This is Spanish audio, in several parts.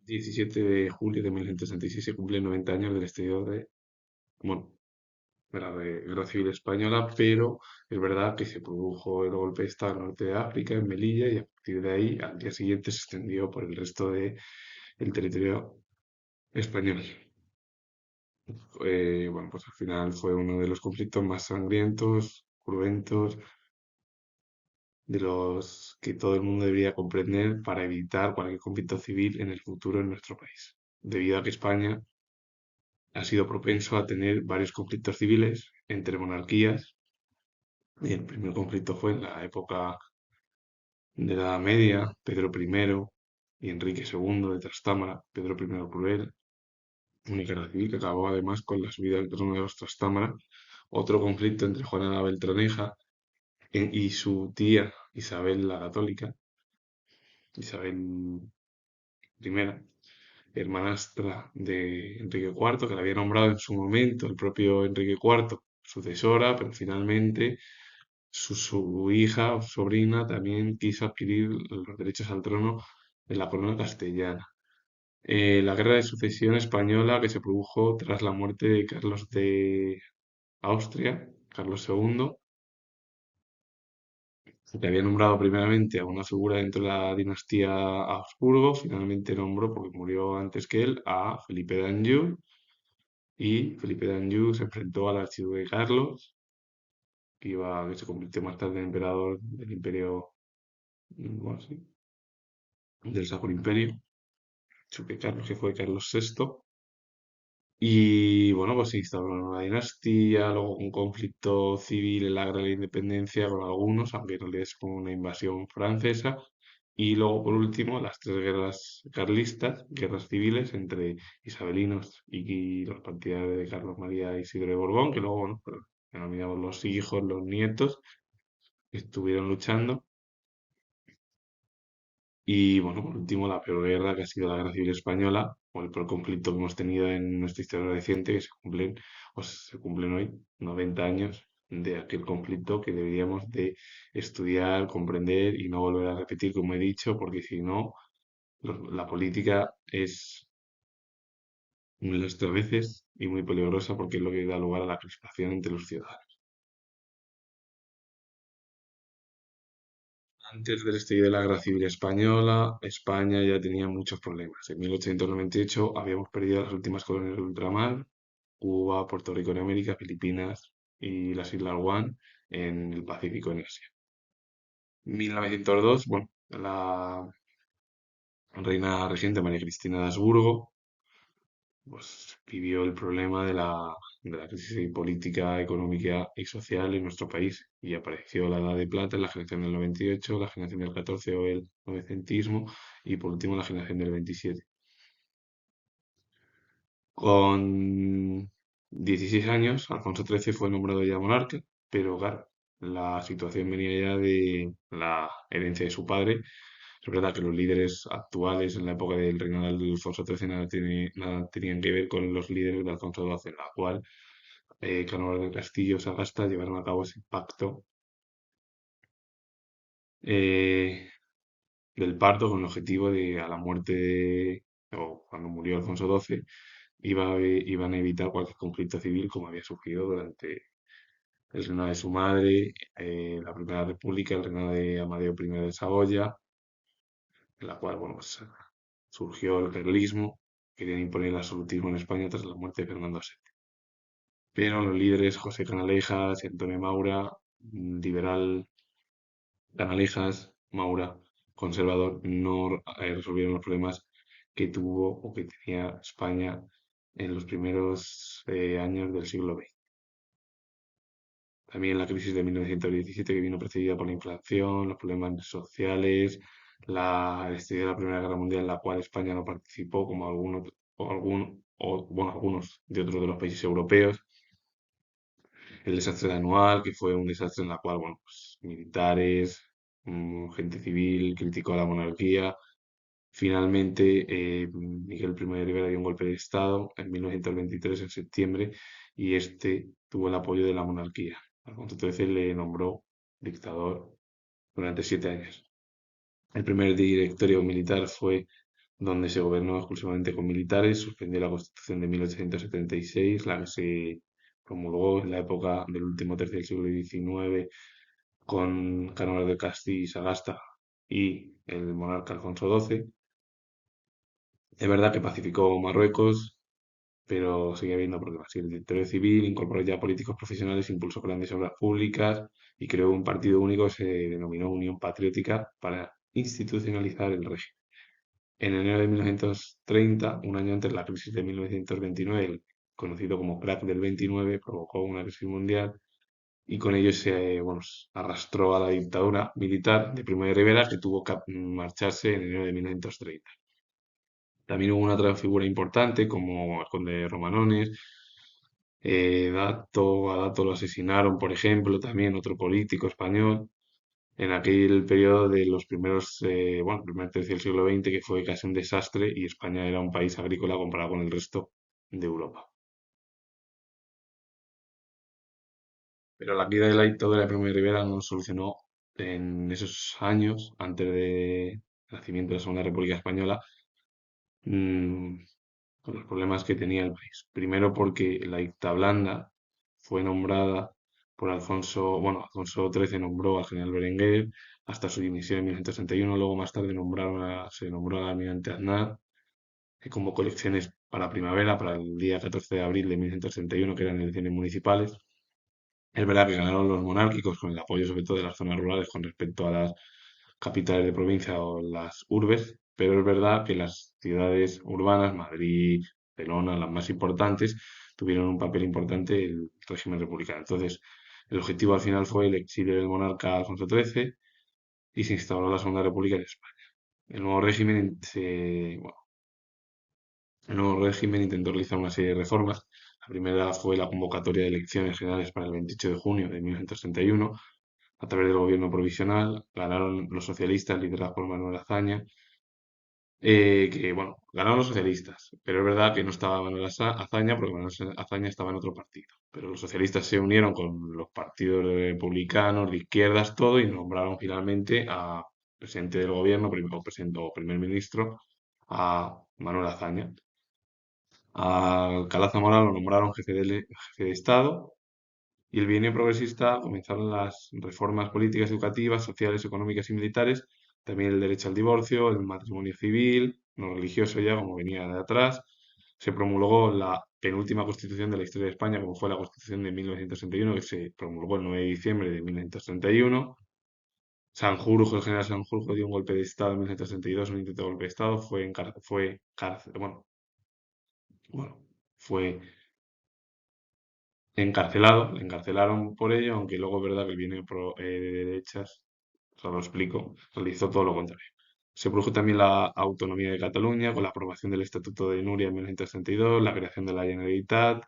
17 de julio de 1966 se cumplen 90 años del estallido bueno, de la Guerra Civil Española, pero es verdad que se produjo el golpe de Estado en el norte de África, en Melilla, y a partir de ahí, al día siguiente, se extendió por el resto del territorio español. Bueno, pues al final fue uno de los conflictos más sangrientos, cruentos, de los que todo el mundo debería comprender para evitar cualquier conflicto civil en el futuro en nuestro país, debido a que España ha sido propenso a tener varios conflictos civiles entre monarquías, y el primer conflicto fue en la época de la Edad Media, Pedro I y Enrique II de Trastámara, Pedro I el Cruel, una guerra civil que acabó además con la subida al trono de los Trastámara, otro conflicto entre Juana la Beltraneja y su tía Isabel la Católica, Isabel I, hermanastra de Enrique IV, que la había nombrado en su momento el propio Enrique IV sucesora, pero finalmente su hija o sobrina también quiso adquirir los derechos al trono de la corona castellana. La guerra de sucesión española que se produjo tras la muerte de Carlos de Austria, Carlos II, que había nombrado primeramente a una figura dentro de la dinastía Habsburgo, finalmente nombró, porque murió antes que él, a Felipe d'Anjou, y Felipe d'Anjou se enfrentó al archiduque Carlos, que se convirtió más tarde en emperador del imperio, bueno, sí, del Sacro Imperio, Chuque Carlos, que fue Carlos VI. Y bueno, pues se instauró una nueva dinastía, luego un conflicto civil en la Guerra de la Independencia con algunos, aunque en realidad es como una invasión francesa. Y luego, por último, las tres guerras carlistas, guerras civiles entre isabelinos y los partidarios de Carlos María Isidro de Borbón, que luego, bueno, pues, denominamos los hijos, los nietos, que estuvieron luchando. Y bueno, por último, la peor guerra que ha sido la Guerra Civil Española, o el peor conflicto que hemos tenido en nuestra historia reciente, que se cumplen hoy 90 años de aquel conflicto que deberíamos de estudiar, comprender y no volver a repetir, como he dicho, porque si no, la política es muy lastre a veces y muy peligrosa porque es lo que da lugar a la crispación entre los ciudadanos. Antes del estallido de la Guerra Civil Española, España ya tenía muchos problemas. En 1898 habíamos perdido las últimas colonias del ultramar, Cuba, Puerto Rico en América, Filipinas y las Islas Guam en el Pacífico en Asia. 1902, bueno, la reina regente María Cristina de Habsburgo pues, vivió el problema de la crisis política, económica y social en nuestro país y apareció la Edad de Plata, la generación del 98, la generación del 14 o el novecentismo y por último la generación del 27. Con 16 años, Alfonso XIII fue nombrado ya monarca, pero claro, la situación venía ya de la herencia de su padre. Es verdad que los líderes actuales en la época del reinado de Alfonso XIII nada tenían que ver con los líderes de Alfonso XII, en la cual Cánovas del Castillo y Sagasta llevaron a cabo ese pacto eh, del parto con el objetivo de, a la muerte o cuando murió Alfonso XII, iban a evitar cualquier conflicto civil como había surgido durante el reinado de su madre, la Primera República, el reinado de Amadeo I de Saboya, en la cual, bueno, pues surgió el realismo, querían imponer el absolutismo en España tras la muerte de Fernando VII. Pero los líderes José Canalejas y Antonio Maura, liberal Canalejas, Maura, conservador, no resolvieron los problemas que tuvo o que tenía España en los primeros años del siglo XX. También la crisis de 1917 que vino precedida por la inflación, los problemas sociales, el estallido de la Primera Guerra Mundial en la cual España no participó como algunos de otros de los países europeos. El desastre de Anual, que fue un desastre en la cual, bueno, pues, militares, gente civil criticó a la monarquía. Finalmente, Miguel I de Rivera dio un golpe de Estado en 1923, en septiembre, y este tuvo el apoyo de la monarquía. Alfonso XIII le nombró dictador durante 7 años. El primer directorio militar fue donde se gobernó exclusivamente con militares, suspendió la Constitución de 1876, la que se promulgó en la época del último tercio del siglo XIX con Cánovas de Castilla y Sagasta y el monarca Alfonso XII. Es verdad que pacificó Marruecos, pero sigue habiendo problemas. Y el territorio civil incorporó ya políticos profesionales, impulsó grandes obras públicas y creó un partido único que se denominó Unión Patriótica para institucionalizar el régimen. En enero de 1930, un año antes de la crisis de 1929, el conocido como crack del 29, provocó una crisis mundial y con ello se bueno, arrastró a la dictadura militar de Primo de Rivera, que tuvo que marcharse en enero de 1930. También hubo una otra figura importante como el conde de Romanones. A Dato lo asesinaron, por ejemplo, también otro político español en aquel periodo de los primeros, bueno, primer tercio del siglo XX, que fue casi un desastre y España era un país agrícola comparado con el resto de Europa. Pero la caída de la dictadura de Primo de Rivera no solucionó en esos años, antes del nacimiento de la Segunda República Española, mm, con los problemas que tenía el país. Primero porque la dicta blanda fue nombrada por Alfonso, bueno, Alfonso XIII nombró al general Berenguer hasta su dimisión en 1961, luego más tarde se nombró al almirante Aznar, que convocó elecciones para primavera, para el día 14 de abril de 1961, que eran elecciones municipales. Es verdad que ganaron los monárquicos con el apoyo sobre todo de las zonas rurales con respecto a las capitales de provincia o las urbes, pero es verdad que las ciudades urbanas, Madrid, Barcelona, las más importantes, tuvieron un papel importante en el régimen republicano. Entonces, el objetivo al final fue el exilio del monarca Alfonso XIII y se instauró la Segunda República en España. El nuevo régimen bueno, el nuevo régimen intentó realizar una serie de reformas. La primera fue la convocatoria de elecciones generales para el 28 de junio de 1961. A través del gobierno provisional ganaron los socialistas liderados por Manuel Azaña, que bueno, ganaron los socialistas, pero es verdad que no estaba Manuel Azaña porque Manuel Azaña estaba en otro partido. Pero los socialistas se unieron con los partidos republicanos, de izquierdas, todo, y nombraron finalmente a presidente del gobierno, presidente o primer ministro, a Manuel Azaña. A Alcalá Zamora lo nombraron jefe de Estado y el bienio progresista comenzaron las reformas políticas, educativas, sociales, económicas y militares, también el derecho al divorcio, el matrimonio civil, no religioso ya, como venía de atrás. Se promulgó la penúltima constitución de la historia de España, como fue la constitución de 1961, que se promulgó el 9 de diciembre de 1931. Sanjurjo, el general Sanjurjo dio un golpe de Estado en 1962, un intento de golpe de Estado, bueno, fue encarcelado, le encarcelaron por ello, aunque luego es verdad que viene de derechas, o sea, lo explico, realizó todo lo contrario. Se produjo también la autonomía de Cataluña con la aprobación del Estatuto de Nuria en 1932, la creación de la Generalitat.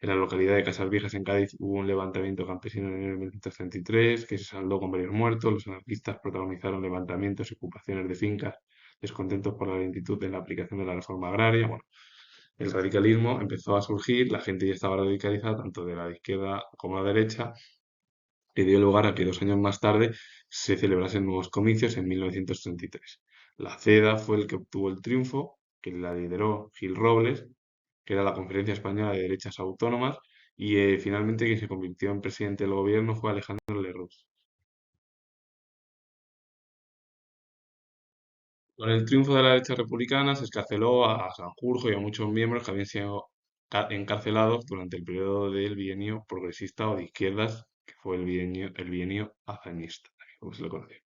En la localidad de Casas Viejas, en Cádiz, hubo un levantamiento campesino en enero de 1933 que se saldó con varios muertos. Los anarquistas protagonizaron levantamientos y ocupaciones de fincas, descontentos por la lentitud en la aplicación de la reforma agraria. Bueno, el radicalismo empezó a surgir, la gente ya estaba radicalizada, tanto de la izquierda como la derecha, que dio lugar a que 2 años más tarde se celebrasen nuevos comicios en 1933. La CEDA fue el que obtuvo el triunfo, que la lideró Gil Robles, que era la Conferencia Española de Derechas Autónomas, y finalmente quien se convirtió en presidente del gobierno fue Alejandro Lerroux. Con el triunfo de la derecha republicana se escarceló a Sanjurjo y a muchos miembros que habían sido encarcelados durante el periodo del bienio progresista o de izquierdas, que fue el bienio hazañista, como se le conoce.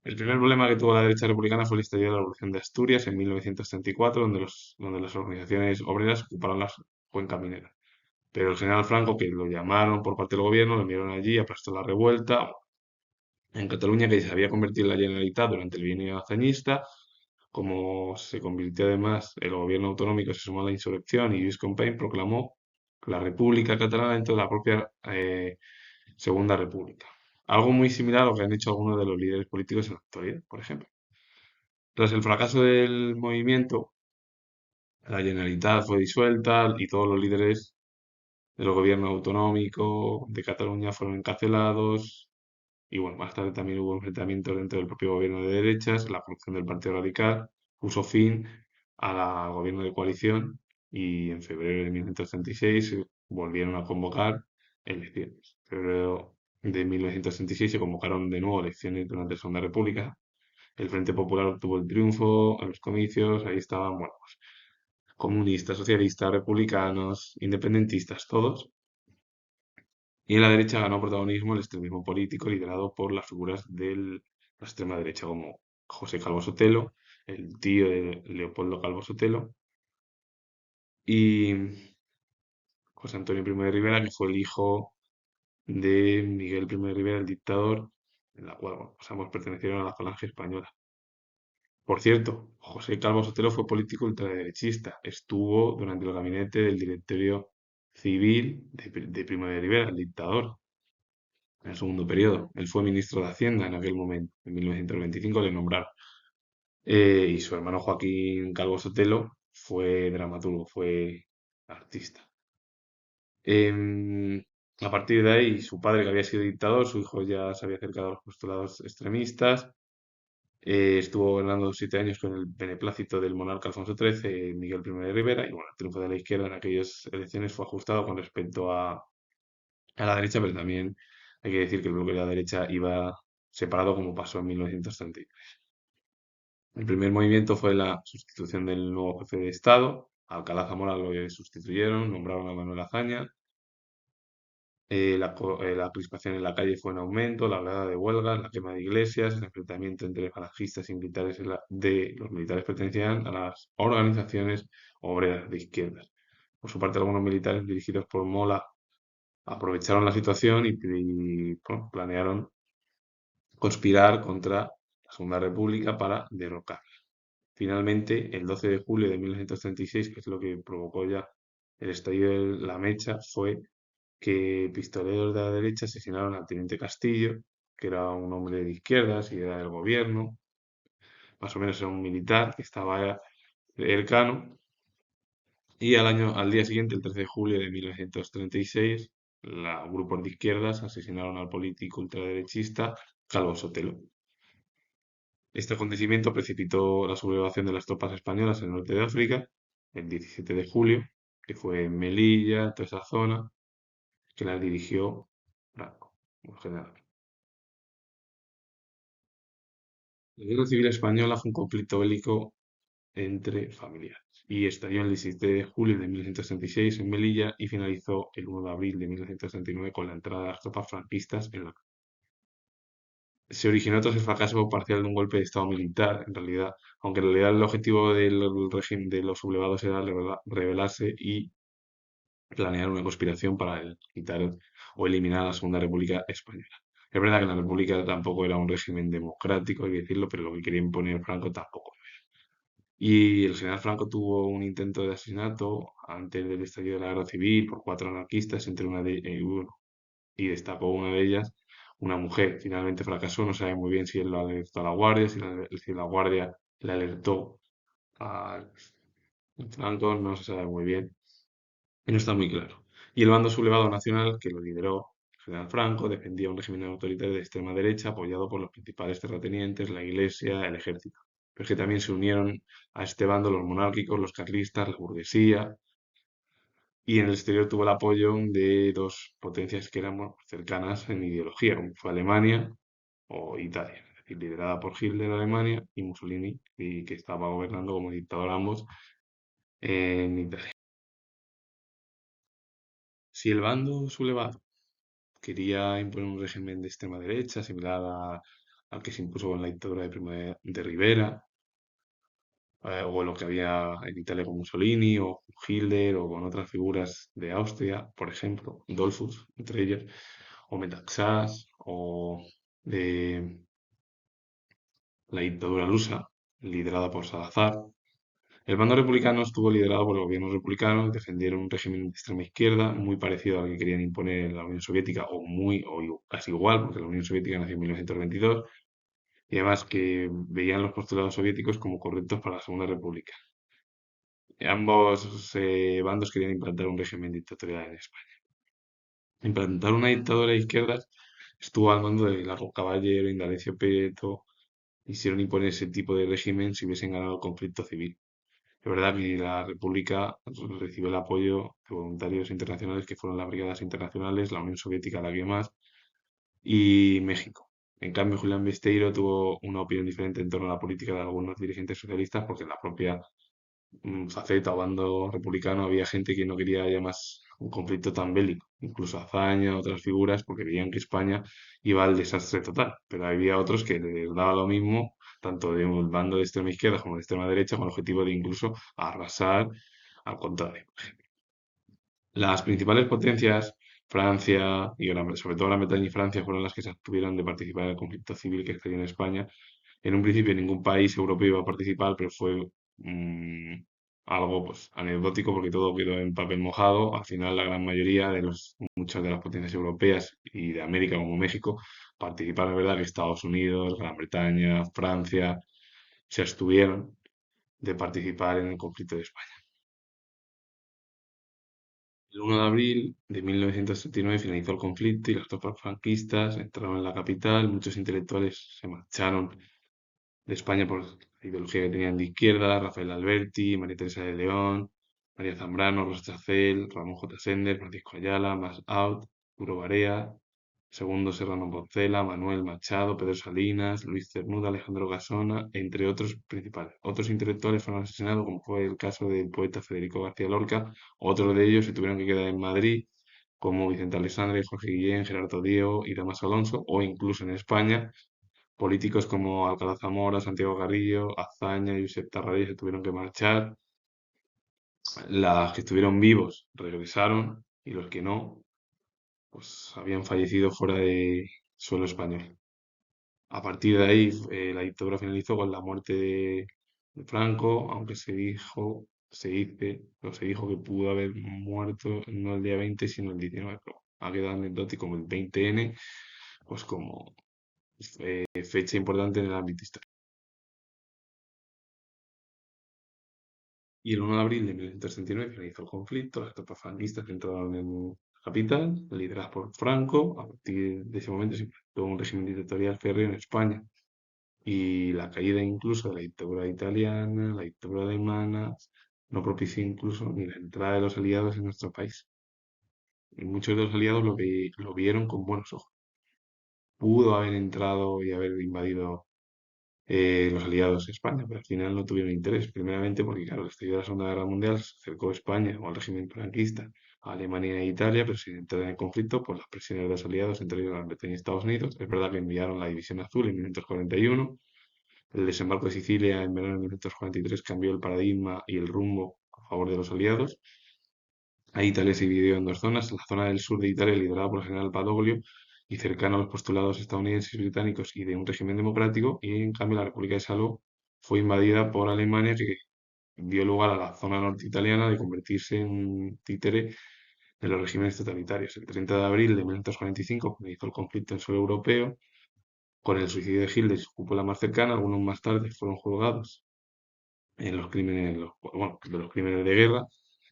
El primer problema que tuvo la derecha republicana fue el estallido de la Revolución de Asturias en 1934, donde las organizaciones obreras ocuparon las cuenca minera. Pero el general Franco, que lo llamaron por parte del gobierno, lo enviaron allí, aplastó la revuelta. En Cataluña, que se había convertido en la Generalitat durante el bienio hazañista, como se convirtió además el gobierno autonómico, se sumó a la insurrección y Lluís Companys proclamó la República Catalana dentro de la propia Segunda República. Algo muy similar a lo que han hecho algunos de los líderes políticos en la actualidad, por ejemplo. Tras el fracaso del movimiento, la Generalitat fue disuelta y todos los líderes del gobierno autonómico de Cataluña fueron encarcelados. Y bueno, más tarde también hubo enfrentamientos dentro del propio gobierno de derechas, la corrupción del Partido Radical. puso fin al gobierno de coalición y en febrero de 1936 se volvieron a convocar elecciones. En febrero de 1936 se convocaron de nuevo elecciones durante la Segunda República. El Frente Popular obtuvo el triunfo en los comicios, ahí estaban, bueno, pues, comunistas, socialistas, republicanos, independentistas, todos. Y en la derecha ganó protagonismo el extremismo político liderado por las figuras de la extrema derecha como José Calvo Sotelo, el tío de Leopoldo Calvo Sotelo, y José Antonio Primo de Rivera, que fue el hijo de Miguel Primo de Rivera, el dictador, en la cual, bueno, pues ambos pertenecieron a la Falange Española. Por cierto, José Calvo Sotelo fue político ultraderechista. Estuvo durante el gabinete del directorio civil de Primo de Rivera, el dictador, en el segundo periodo. Él fue ministro de Hacienda en aquel momento. En 1925 le nombraron. Y su hermano Joaquín Calvo Sotelo fue dramaturgo, fue artista. Em, a partir de ahí, su padre, que había sido dictador, su hijo ya se había acercado a los postulados extremistas. Estuvo gobernando 7 años con el beneplácito del monarca Alfonso XIII, Miguel I de Rivera, y bueno, el triunfo de la izquierda en aquellas elecciones fue ajustado con respecto a la derecha, pero también hay que decir que el bloque de la derecha iba separado como pasó en 1930. El primer movimiento fue la sustitución del nuevo jefe de Estado. A Alcalá Zamora lo sustituyeron, nombraron a Manuel Azaña. La crispación en la calle fue en aumento, la oleada de huelgas, la quema de iglesias, el enfrentamiento entre falangistas y militares de los militares pertenecían a las organizaciones obreras de izquierdas. Por su parte, algunos militares dirigidos por Mola aprovecharon la situación bueno, planearon conspirar contra la Segunda República para derrocarla. Finalmente, el 12 de julio de 1936, que es lo que provocó ya el estallido de la mecha, fue que pistoleros de la derecha asesinaron al teniente Castillo, que era un hombre de izquierdas y era del gobierno, más o menos era un militar que estaba cercano, y al día siguiente, el 13 de julio de 1936, grupos de izquierdas asesinaron al político ultraderechista Calvo Sotelo. Este acontecimiento precipitó la sublevación de las tropas españolas en el norte de África, el 17 de julio, que fue en Melilla, toda esa zona, que las dirigió Franco, como general. La Guerra Civil Española fue un conflicto bélico entre familiares y estalló el 17 de julio de 1936 en Melilla y finalizó el 1 de abril de 1939 con la entrada de las tropas franquistas en la. Se originó tras el fracaso parcial de un golpe de estado militar, en realidad, aunque en realidad el objetivo del régimen de los sublevados era rebelarse y planear una conspiración para quitar o eliminar a la Segunda República Española. Es verdad que la República tampoco era un régimen democrático, hay que decirlo, pero lo que quería imponer Franco tampoco. Y el general Franco tuvo un intento de asesinato antes del estallido de la Guerra Civil por 4 anarquistas, y destacó una de ellas, una mujer. Finalmente fracasó, no sabe muy bien si él lo alertó a la guardia, si la guardia le alertó a Franco, no se sabe muy bien y no está muy claro. Y el bando sublevado nacional, que lo lideró el general Franco, defendía un régimen autoritario de extrema derecha apoyado por los principales terratenientes, la Iglesia, el ejército. Pero es que también se unieron a este bando los monárquicos, los carlistas, la burguesía, y en el exterior tuvo el apoyo de dos potencias que eran bueno, cercanas en ideología, como fue Alemania o Italia, es decir, liderada por Hitler Alemania y Mussolini, que estaba gobernando como dictador ambos en Italia. Si el bando sublevado quería imponer un régimen de extrema derecha, similar al que se impuso con la dictadura de Primo de Rivera, o lo que había en Italia con Mussolini, o Hitler, o con otras figuras de Austria, por ejemplo, Dollfuss, entre ellas, o Metaxás, o de la dictadura rusa, liderada por Salazar. El bando republicano estuvo liderado por el gobierno republicano y defendieron un régimen de extrema izquierda muy parecido al que querían imponer en la Unión Soviética, casi igual, porque la Unión Soviética nació en 1922, y además que veían los postulados soviéticos como correctos para la Segunda República. Ambos bandos querían implantar un régimen dictatorial en España. Implantar una dictadura de izquierdas estuvo al mando de Largo Caballero, Indalecio Prieto, quisieron imponer ese tipo de régimen si hubiesen ganado el conflicto civil. Es verdad que la República recibió el apoyo de voluntarios internacionales que fueron las Brigadas Internacionales, la Unión Soviética, la que más, y México. En cambio, Julián Besteiro tuvo una opinión diferente en torno a la política de algunos dirigentes socialistas, porque en la propia faceta o bando republicano había gente que no quería ya más un conflicto tan bélico, incluso Azaña, otras figuras, porque veían que España iba al desastre total, pero había otros que les daba lo mismo, tanto de un bando de extrema izquierda como de extrema derecha, con el objetivo de incluso arrasar al contrario. Las principales potencias, Francia y sobre todo Gran Bretaña y Francia, fueron las que se abstuvieron de participar en el conflicto civil que estalló en España. En un principio ningún país europeo iba a participar, pero fue mm, algo pues anecdótico porque todo quedó en papel mojado. Al final la gran mayoría de muchas de las potencias europeas y de América como México participaron, es verdad que Estados Unidos, Gran Bretaña, Francia se abstuvieron de participar en el conflicto de España. El 1 de abril de 1939 finalizó el conflicto y las tropas franquistas entraron en la capital. Muchos intelectuales se marcharon de España por la ideología que tenían de izquierda: Rafael Alberti, María Teresa de León, María Zambrano, Rosa Chacel, Ramón J. Sender, Francisco Ayala, Mas Out, Duro Barea, Segundo Serrano Poncela, Manuel Machado, Pedro Salinas, Luis Cernuda, Alejandro Gasona, entre otros principales. Otros intelectuales fueron asesinados, como fue el caso del poeta Federico García Lorca. Otros de ellos se tuvieron que quedar en Madrid, como Vicente Alexandre, Jorge Guillén, Gerardo Diego y Damas Alonso, o incluso en España, políticos como Alcalá Zamora, Santiago Carrillo, Azaña y Josep Tarradellas se tuvieron que marchar. Las que estuvieron vivos regresaron y los que no, pues habían fallecido fuera de suelo español. A partir de ahí, la dictadura finalizó con la muerte de Franco, aunque se dijo que pudo haber muerto no el día 20, sino el 19. Pero ha quedado anecdótico como el 20N, pues como fecha importante en el ámbito histórico. Y el 1 de abril de 1939 finalizó el conflicto, las tropas franquistas entraron en la capital, lideradas por Franco. A partir de ese momento se implantó un régimen dictatorial férreo en España. Y la caída incluso de la dictadura italiana, la dictadura alemana, no propició incluso ni la entrada de los aliados en nuestro país. Y muchos de los aliados lo vieron con buenos ojos. Pudo haber entrado y haber invadido los aliados a España, pero al final no tuvieron interés. Primeramente porque, claro, el estallido de la Segunda Guerra Mundial se acercó a España o al régimen franquista, a Alemania e Italia, pero sin entrar en el conflicto por las presiones de los aliados, entre ellos Gran Bretaña y Estados Unidos. Es verdad que enviaron la División Azul en 1941. El desembarco de Sicilia en verano de 1943 cambió el paradigma y el rumbo a favor de los aliados. Ahí Italia se dividió en dos zonas: la zona del sur de Italia liderada por el general Badoglio y cercana a los postulados estadounidenses y británicos y de un régimen democrático, y en cambio la República de Saló fue invadida por Alemania, que dio lugar a la zona norte italiana de convertirse en un títere de los regímenes totalitarios. El 30 de abril de 1945 finalizó el conflicto en suelo europeo con el suicidio de Hitler y su cúpula más cercana. Algunos más tarde fueron juzgados en los crímenes, bueno, de los crímenes de guerra.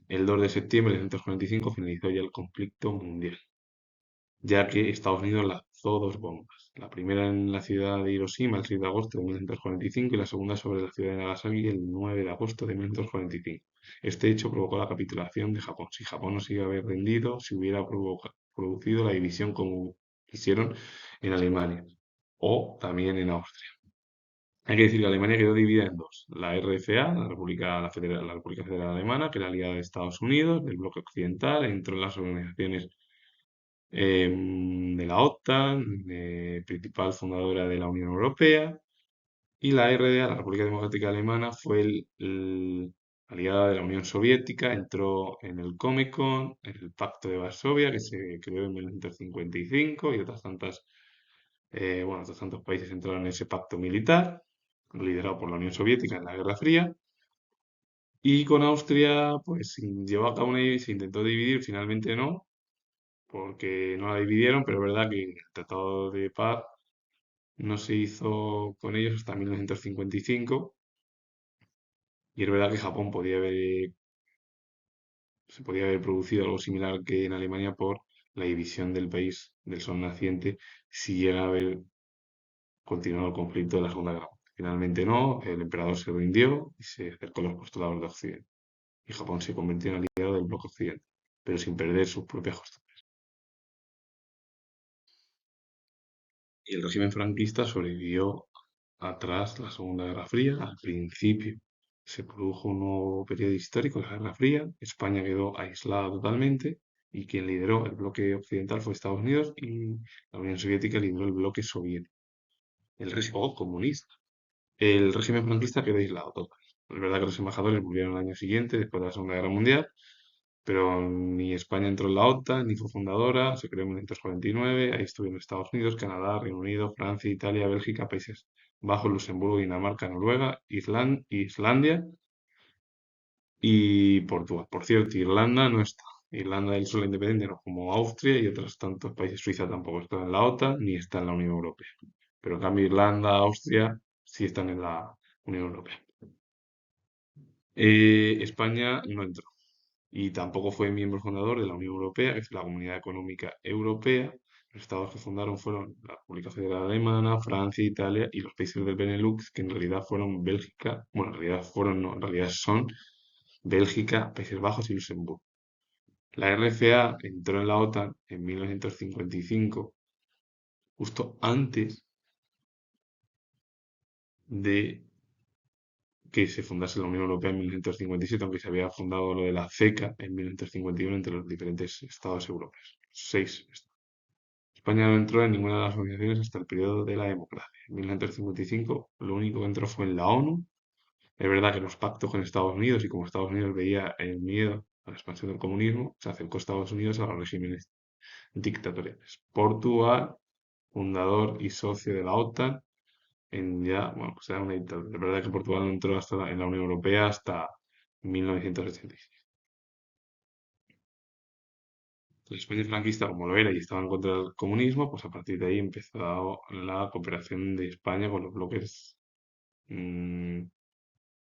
El 2 de septiembre de 1945 finalizó ya el conflicto mundial, ya que Estados Unidos lanzó dos bombas. La primera en la ciudad de Hiroshima el 6 de agosto de 1945 y la segunda sobre la ciudad de Nagasaki el 9 de agosto de 1945. Este hecho provocó la capitulación de Japón. Si Japón no se iba a haber rendido, se hubiera producido la división como hicieron en Alemania o también en Austria. Hay que decir que Alemania quedó dividida en dos: la RFA, la República Federal Alemana, que era aliada de Estados Unidos, del bloque occidental, entró en las organizaciones de la OTAN, principal fundadora de la Unión Europea. Y la RDA, la República Democrática Alemana, fue aliada de la Unión Soviética, entró en el Comecon, en el Pacto de Varsovia, que se creó en 1955, y otras tantas, bueno, otros tantos países entraron en ese pacto militar, liderado por la Unión Soviética en la Guerra Fría. Y con Austria, pues llevó a cabo se intentó dividir, finalmente no, porque no la dividieron, pero es verdad que el Tratado de Paz no se hizo con ellos hasta 1955, y es verdad que Japón se podía haber producido algo similar que en Alemania por la división del país del sol naciente, si llega a haber continuó el conflicto de la Segunda Guerra Mundial. Finalmente no, el emperador se rindió y se acercó a los postulados de Occidente. Y Japón se convirtió en aliado del bloque occidental, pero sin perder sus propias costumbres. Y el régimen franquista sobrevivió atrás la Segunda Guerra Fría. Al principio se produjo un nuevo periodo histórico, la Guerra Fría. España quedó aislada totalmente y quien lideró el bloque occidental fue Estados Unidos y la Unión Soviética lideró el bloque soviético, el régimen comunista. El régimen franquista quedó aislado total. Es verdad que los embajadores volvieron al año siguiente, después de la Segunda Guerra Mundial, pero ni España entró en la OTAN, ni fue fundadora, se creó en 1949, ahí estuvieron Estados Unidos, Canadá, Reino Unido, Francia, Italia, Bélgica, Países Bajos, Luxemburgo, Dinamarca, Noruega, Islandia y Portugal. Por cierto, Irlanda no está. Irlanda del Sur independiente, no como Austria y otros tantos países. Suiza tampoco está en la OTAN ni está en la Unión Europea. Pero en cambio Irlanda, Austria sí están en la Unión Europea. España no entró y tampoco fue miembro fundador de la Unión Europea, que es la Comunidad Económica Europea. Los estados que fundaron fueron la República Federal Alemana, Francia, Italia y los países del Benelux, que en realidad fueron Bélgica, bueno, en realidad fueron, no, en realidad son Bélgica, Países Bajos y Luxemburgo. La RFA entró en la OTAN en 1955, justo antes de que se fundase la Unión Europea en 1957, aunque se había fundado lo de la CECA en 1951 entre los diferentes estados europeos. Seis estados. España no entró en ninguna de las organizaciones hasta el periodo de la democracia. En 1955 lo único que entró fue en la ONU. Es verdad que los pactos con Estados Unidos y como Estados Unidos veía el miedo a la expansión del comunismo, se acercó Estados Unidos a los regímenes dictatoriales. Portugal, fundador y socio de la OTAN, en ya, bueno, pues era una dictadura. Es verdad que Portugal no entró en la Unión Europea hasta 1986. La España franquista, como lo era y estaba en contra del comunismo, pues a partir de ahí empezó la cooperación de España con los bloques en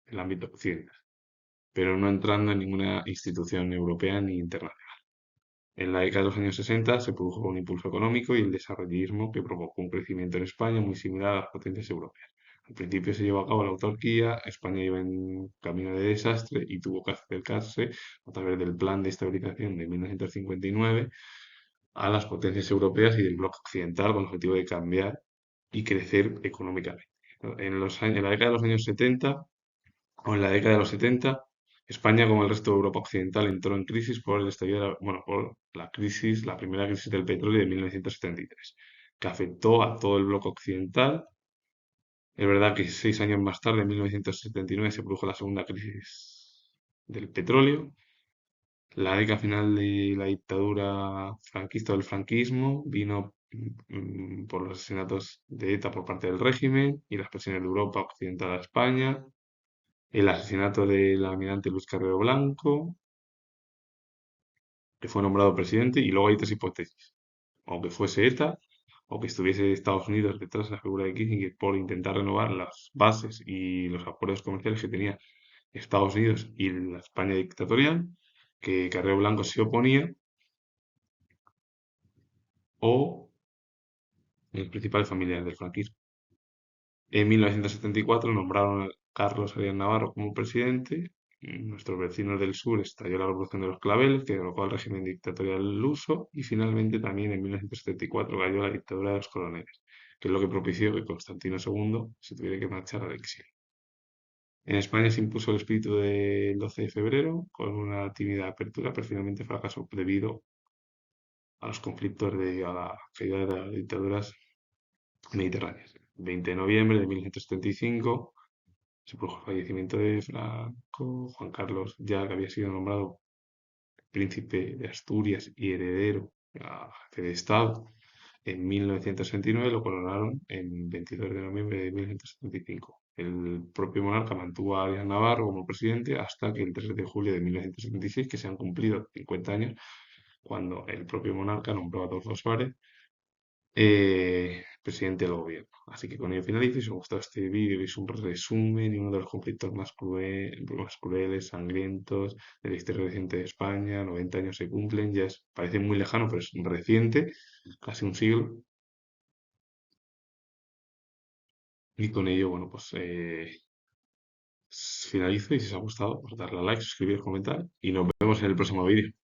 el ámbito occidental, pero no entrando en ninguna institución europea ni internacional. En la década de los años 60 se produjo un impulso económico y el desarrollismo que provocó un crecimiento en España muy similar a las potencias europeas. Al principio se llevó a cabo la autarquía, España iba en camino de desastre y tuvo que acercarse a través del Plan de Estabilización de 1959 a las potencias europeas y del bloque occidental con el objetivo de cambiar y crecer económicamente. En la década de los años 70 o en la década de los 70, España, como el resto de Europa occidental, entró en crisis por el estallido bueno, por la crisis, la primera crisis del petróleo de 1973, que afectó a todo el bloque occidental. Es verdad que 6 años más tarde, en 1979, se produjo la segunda crisis del petróleo. La década final de la dictadura franquista o del franquismo vino por los asesinatos de ETA por parte del régimen y las presiones de Europa occidental a España, el asesinato del almirante Luis Carrero Blanco, que fue nombrado presidente, y luego hay tres hipótesis. O que fuese ETA, o que estuviese Estados Unidos detrás de la figura de Kissinger por intentar renovar las bases y los acuerdos comerciales que tenía Estados Unidos y la España dictatorial, que Carrero Blanco se oponía, o los principales familiares del franquismo. En 1974 nombraron a Carlos Arias Navarro como presidente. Nuestros vecinos del sur estalló la Revolución de los Claveles, que derrocó al régimen dictatorial luso, y finalmente también en 1974 cayó la dictadura de los coroneles, que es lo que propició que Constantino II se tuviera que marchar al exilio. En España se impuso el espíritu del 12 de febrero con una tímida apertura, pero finalmente fracasó debido a los conflictos a la caída de las dictaduras mediterráneas. 20 de noviembre de 1975 se produjo el fallecimiento de Franco. Juan Carlos, ya que había sido nombrado príncipe de Asturias y heredero a jefe de Estado en 1969, lo coronaron en 22 de noviembre de 1975. El propio monarca mantuvo a Arias Navarro como presidente hasta que el 3 de julio de 1976, que se han cumplido 50 años, cuando el propio monarca nombró a Adolfo Suárez presidente del gobierno. Así que con ello finalizo. Y si os ha gustado este vídeo, es un resumen y uno de los conflictos más crueles, sangrientos de la historia reciente de España. 90 años se cumplen, parece muy lejano, pero es reciente, casi un siglo. Y con ello, bueno, pues finalizo y si os ha gustado, pues darle a like, suscribir, comentar y nos vemos en el próximo vídeo.